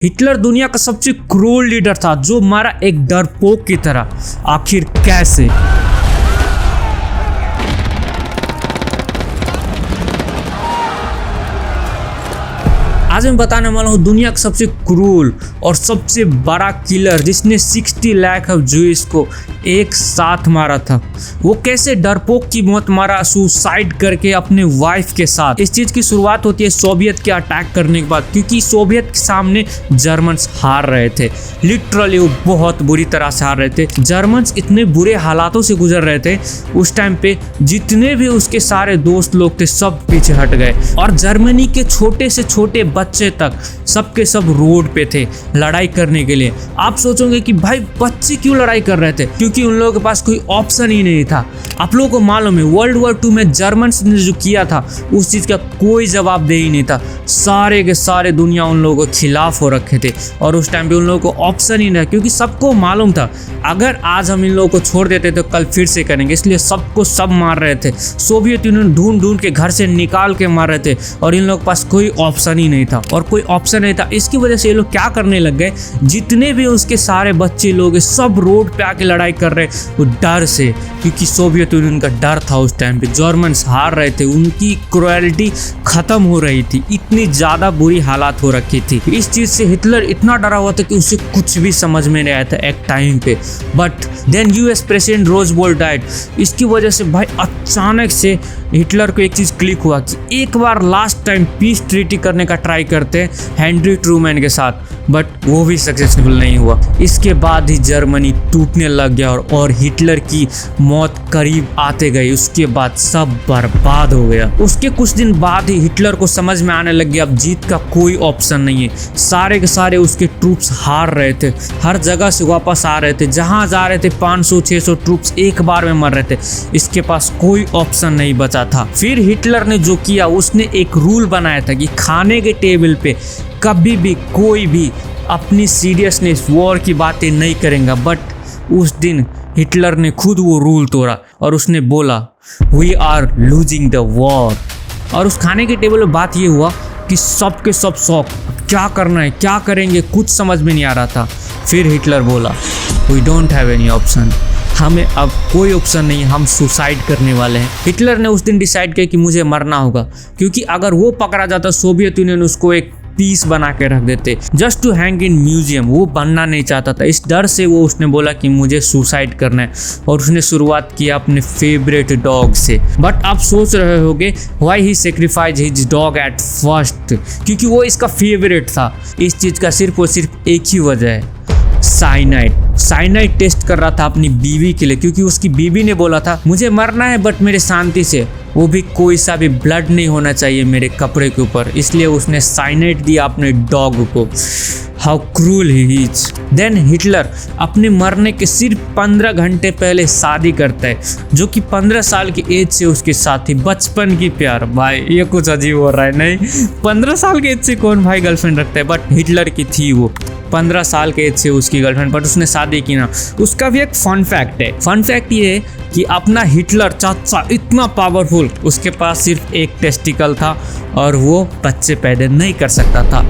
Hitler दुनिया का सबसे क्रूर लीडर था जो मारा एक डरपोक की तरह। आखिर कैसे? आज मैं बताने वाला हूँ दुनिया का सबसे क्रूर और सबसे बड़ा किलर जिसने 60 लाख ऑफ जूस को एक साथ मारा था। वो कैसे डरपोक की मौत मारा, सुसाइड करके अपने वाइफ के साथ। इस चीज की शुरुआत होती है सोवियत के अटैक करने के बाद, क्योंकि सोवियत के सामने जर्मन्स हार रहे थे। लिटरली वो बहुत बुरी तरह से हार रहे थे। जर्मन्स इतने बुरे हालातों से गुजर रहे थे उस टाइम पे, जितने भी उसके सारे दोस्त लोग थे सब पीछे हट गए और जर्मनी के छोटे से छोटे बच्चे तक सबके सब रोड पे थे लड़ाई करने के लिए। आप सोचोगे कि भाई बच्चे क्यों लड़ाई कर रहे थे? क्योंकि उन लोगों के पास कोई ऑप्शन ही नहीं था। आप लोगों को मालूम है वर्ल्ड वॉर 2 में जर्मन्स ने जो किया था उस चीज का कोई जवाब दे ही नहीं था। सारे के सारे दुनिया उन लोगों के खिलाफ हो रखे थे और उस टाइम पे उन लोगों को ऑप्शन ही नहीं था, क्योंकि सबको मालूम था अगर आज हम इन लोगों को छोड़ देते तो कल फिर से करेंगे। इसलिए सबको सब मार रहे थे। सोवियत यूनियन ढूंढ ढूंढ के घर से निकाल के मार रहे थे और इन लोगों के पास कोई ऑप्शन ही नहीं था और कोई ऑप्शन नहीं था। इसकी वजह से ये लोग क्या करने लग गए, जितने भी उसके सारे बच्चे लोग सब रोड पे आके लड़ाई कर रहे वो डर से, क्योंकि सोवियत यूनियन का डर था। उस टाइम पे जर्मन्स हार रहे थे, उनकी क्रुएलिटी खत्म हो रही थी, इतनी ज्यादा बुरी हालात हो रखी थी। इस चीज से हिटलर इतना डरा हुआ था कि उसे कुछ भी समझ में नहीं आया था एक टाइम पे। But then US president Roosevelt died. इसकी वजह से भाई अचानक से हिटलर को एक चीज क्लिक हुआ कि एक बार लास्ट टाइम पीस ट्रीटी करने का ट्राई करते हैं हेनरी ट्रूमैन के साथ, बट वो भी सक्सेसफुल नहीं हुआ। इसके बाद ही जर्मनी टूटने लग गया और हिटलर की मौत करीब आते गई। उसके बाद सब बर्बाद हो गया। उसके कुछ दिन बाद ही हिटलर को समझ में आने लग गया अब जीत का कोई ऑप्शन नहीं है। सारे के सारे उसके ट्रूप्स हार रहे थे, हर जगह से वापस आ रहे थे, जहां जा रहे थे 500-600 ट्रूप्स एक बार में मर रहे थे। इसके पास कोई ऑप्शन नहीं बचा था। फिर हिटलर ने जो किया, उसने एक रूल बनाया था कि खाने के टेबल पे कभी भी कोई भी अपनी सीरियसनेस वॉर की बातें नहीं करेंगे। बट उस दिन हिटलर ने खुद वो रूल तोड़ा और उसने बोला we are losing the war. और उस खाने के टेबल पे बात ये हुआ कि सबके सब शौक, क्या करना है, क्या करेंगे, कुछ समझ में नहीं आ रहा था। फिर हिटलर बोला we don't have any option, हमें अब कोई ऑप्शन नहीं, हम सुसाइड करने वाले हैं। हिटलर ने उस दिन डिसाइड किया कि मुझे मरना होगा, क्योंकि अगर वो पकड़ा जाता सोवियत यूनियन उसको एक पीस बना के रख देते just to hang in museum. वो बनना नहीं चाहता था। इस डर से वो उसने बोला कि मुझे सुसाइड करना है और उसने शुरुआत किया अपने फेवरेट डॉग से। बट आप सोच रहे होगे why he sacrifice his dog at first, क्योंकि वो इसका फेवरेट था। इस चीज का सिर्फ और सिर्फ एक ही वजह है, साइनाइड टेस्ट कर रहा था अपनी बीवी के लिए, क्योंकि उसकी बीवी ने बोला था मुझे मरना है बट मेरे शांति से, वो भी कोई सा भी ब्लड नहीं होना चाहिए मेरे कपड़े के ऊपर। इसलिए उसने साइनाइड दिया अपने डॉग को। How cruel he is. Then Hitler अपने मरने के सिर्फ 15 घंटे पहले शादी करता है, जो कि 15 साल की एज से उसके साथ थी। बचपन की प्यार। भाई ये कुछ अजीब हो रहा है, नहीं 15 साल की एज से कौन भाई गर्लफ्रेंड रखता है, बट हिटलर की थी वो 15 साल के एज से उसकी गर्लफ्रेंड, बट उसने शादी की ना। उसका भी एक फन फैक्ट है। फन फैक्ट ये है कि अपना हिटलर चाचा इतना पावरफुल, उसके पास सिर्फ एक टेस्टिकल था और वो बच्चे पैदा नहीं कर सकता था।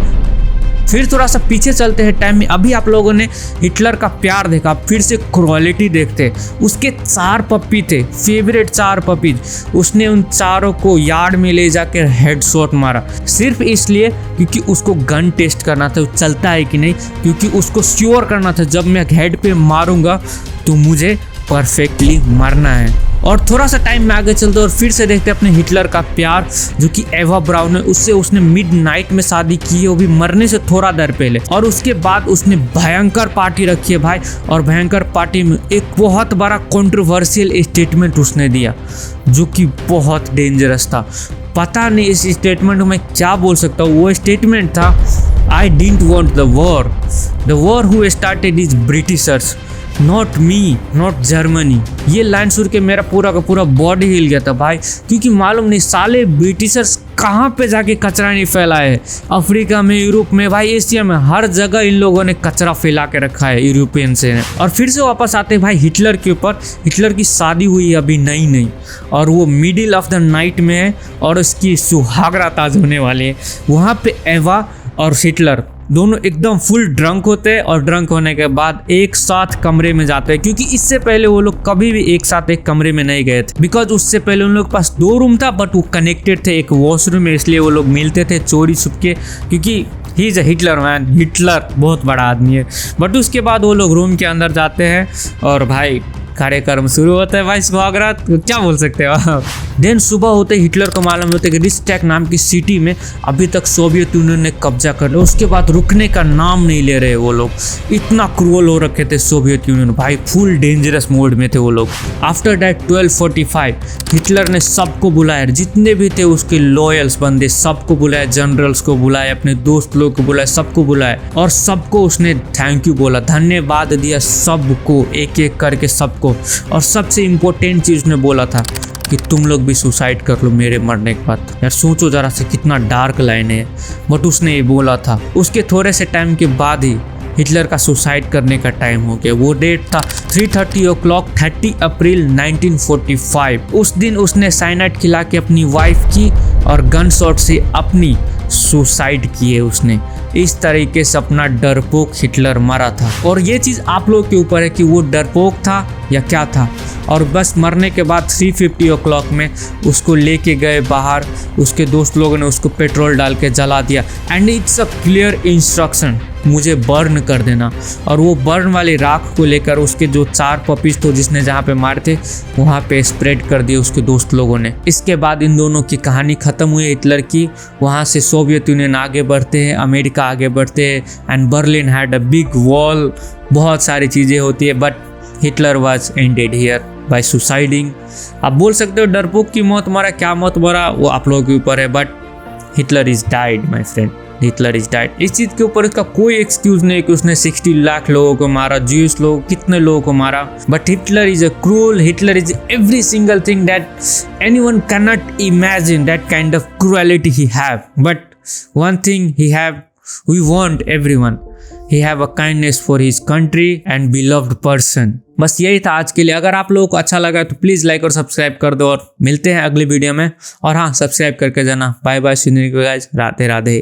फिर थोड़ा सा पीछे चलते हैं टाइम में। अभी आप लोगों ने हिटलर का प्यार देखा, फिर से क्रुएलिटी देखते। उसके 4 पप्पी थे, फेवरेट 4 पपीज। उसने उन चारों को यार्ड में ले जाकर हेडशॉट मारा, सिर्फ इसलिए क्योंकि उसको गन टेस्ट करना था, वो चलता है कि नहीं, क्योंकि उसको श्योर करना था जब मैं हेड पे मारूंगा तो मुझे परफेक्टली मरना है। और थोड़ा सा टाइम में आगे चलते और फिर से देखते अपने हिटलर का प्यार, जो कि एवा ब्राउन है। उससे उसने मिडनाइट में शादी की है, वो भी मरने से थोड़ा देर पहले। और उसके बाद उसने भयंकर पार्टी रखी है भाई, और भयंकर पार्टी में एक बहुत बड़ा कंट्रोवर्शियल स्टेटमेंट उसने दिया, जो कि बहुत डेंजरस था। पता नहीं इस स्टेटमेंट में क्या बोल सकता हूँ। वो स्टेटमेंट था I didn't want the war who started is Britishers, not me, not Germany. ये लाइन सुन के मेरा पूरा का पूरा बॉडी हिल गया था भाई, क्योंकि मालूम नहीं साले ब्रिटिशर्स कहाँ पे जाके कचरा नहीं फैलाए है। अफ्रीका में, यूरोप में, भाई एशिया में, हर जगह इन लोगों ने कचरा फैला के रखा है यूरोपियन से। और फिर से वापस आते हैं भाई हिटलर के ऊपर। हिटलर की शादी हुई है अभी नई और वो मिडिल ऑफ द नाइट में है और उसकी सुहागरात आज होने वाली है। वहाँ पे एवा और हिटलर दोनों एकदम फुल ड्रंक होते हैं और ड्रंक होने के बाद एक साथ कमरे में जाते हैं, क्योंकि इससे पहले वो लोग कभी भी एक साथ एक कमरे में नहीं गए थे, बिकॉज उससे पहले उन लोग के पास 2 रूम था बट वो कनेक्टेड थे एक वॉशरूम में, इसलिए वो लोग मिलते थे चोरी छुपके, क्योंकि he is a Hitler man, Hitler बहुत बड़ा आदमी है। बट उसके बाद वो लोग रूम के अंदर जाते हैं और भाई कार्यक्रम शुरू होता है भाई सुहागरात, क्या बोल सकते हैं। देन सुबह होते हिटलर को मालूम होता है कि रिस्टैक नाम की सिटी में अभी तक सोवियत यूनियन ने कब्जा कर लिया। उसके बाद रुकने का नाम नहीं ले रहे वो लोग, इतना क्रूअल हो रखे थे सोवियत यूनियन भाई, फुल डेंजरस मोड में थे वो लोग। आफ्टर दैट 1245 हिटलर ने सबको बुलाया, जितने भी थे उसके लॉयल्स बंदे सबको बुलाया, जनरल्स को बुलाया, अपने दोस्त लोग को बुलाया, सबको बुलाया और सबको उसने थैंक यू बोला, धन्यवाद दिया सबको, एक एक करके सबको। और सबसे इम्पोर्टेंट चीज उसने बोला था कि तुम लोग भी सुसाइड कर लो मेरे मरने के बाद। यार सोचो जरा से कितना डार्क लाइन है, बट उसने ये बोला था। उसके थोड़े से टाइम के बाद ही हिटलर का सुसाइड करने का टाइम हो गया। वो डेट था 3:30 o'clock 30 अप्रैल 1945। उस दिन उसने साइनाइड खिला के अपनी वाइफ की और गन शॉट से अपनी सुसाइड किए उसने। इस तरीके से अपना डरपोक हिटलर मरा था। और ये चीज़ आप लोग के ऊपर है कि वो डरपोक था या क्या था। और बस मरने के बाद 3:50 o'clock में उसको लेके गए बाहर, उसके दोस्त लोगों ने उसको पेट्रोल डाल के जला दिया। And it's a clear instruction, मुझे बर्न कर देना। और वो बर्न वाली राख को लेकर उसके जो 4 पपीज थे जिसने जहाँ पे मारे थे वहाँ पे स्प्रेड कर दिए उसके दोस्त लोगों ने। इसके बाद इन दोनों की कहानी खत्म हुई हिटलर की। वहाँ से सोवियत यूनियन आगे बढ़ते हैं, अमेरिका आगे बढ़ते हैं, and Berlin had a big wall. बहुत सारी चीज़ें होती है but Hitler was ended here by suiciding. आप बोल सकते हो डरपोक की मौत मरा, क्या मौत मरा वो आप लोगों के ऊपर है, but Hitler is died my friend, Hitler is died. इस चीज़ के ऊपर इसका कोई एक्सक्यूज नहीं कि उसने 60 लाख लोगों को मारा, ज्यूस लोग कितने लोगों को मारा, but Hitler is a cruel, Hitler is every single thing that anyone can not imagine that kind of cruelty he have. But one thing he have, we want everyone, he have a kindness for his country and beloved person। बस यही था आज के लिए। अगर आप लोगों को अच्छा लगा तो प्लीज़ लाइक और सब्सक्राइब कर दो और मिलते हैं अगली वीडियो में। और हाँ, सब्सक्राइब करके जाना। Bye bye, guys, Radhe Radhe.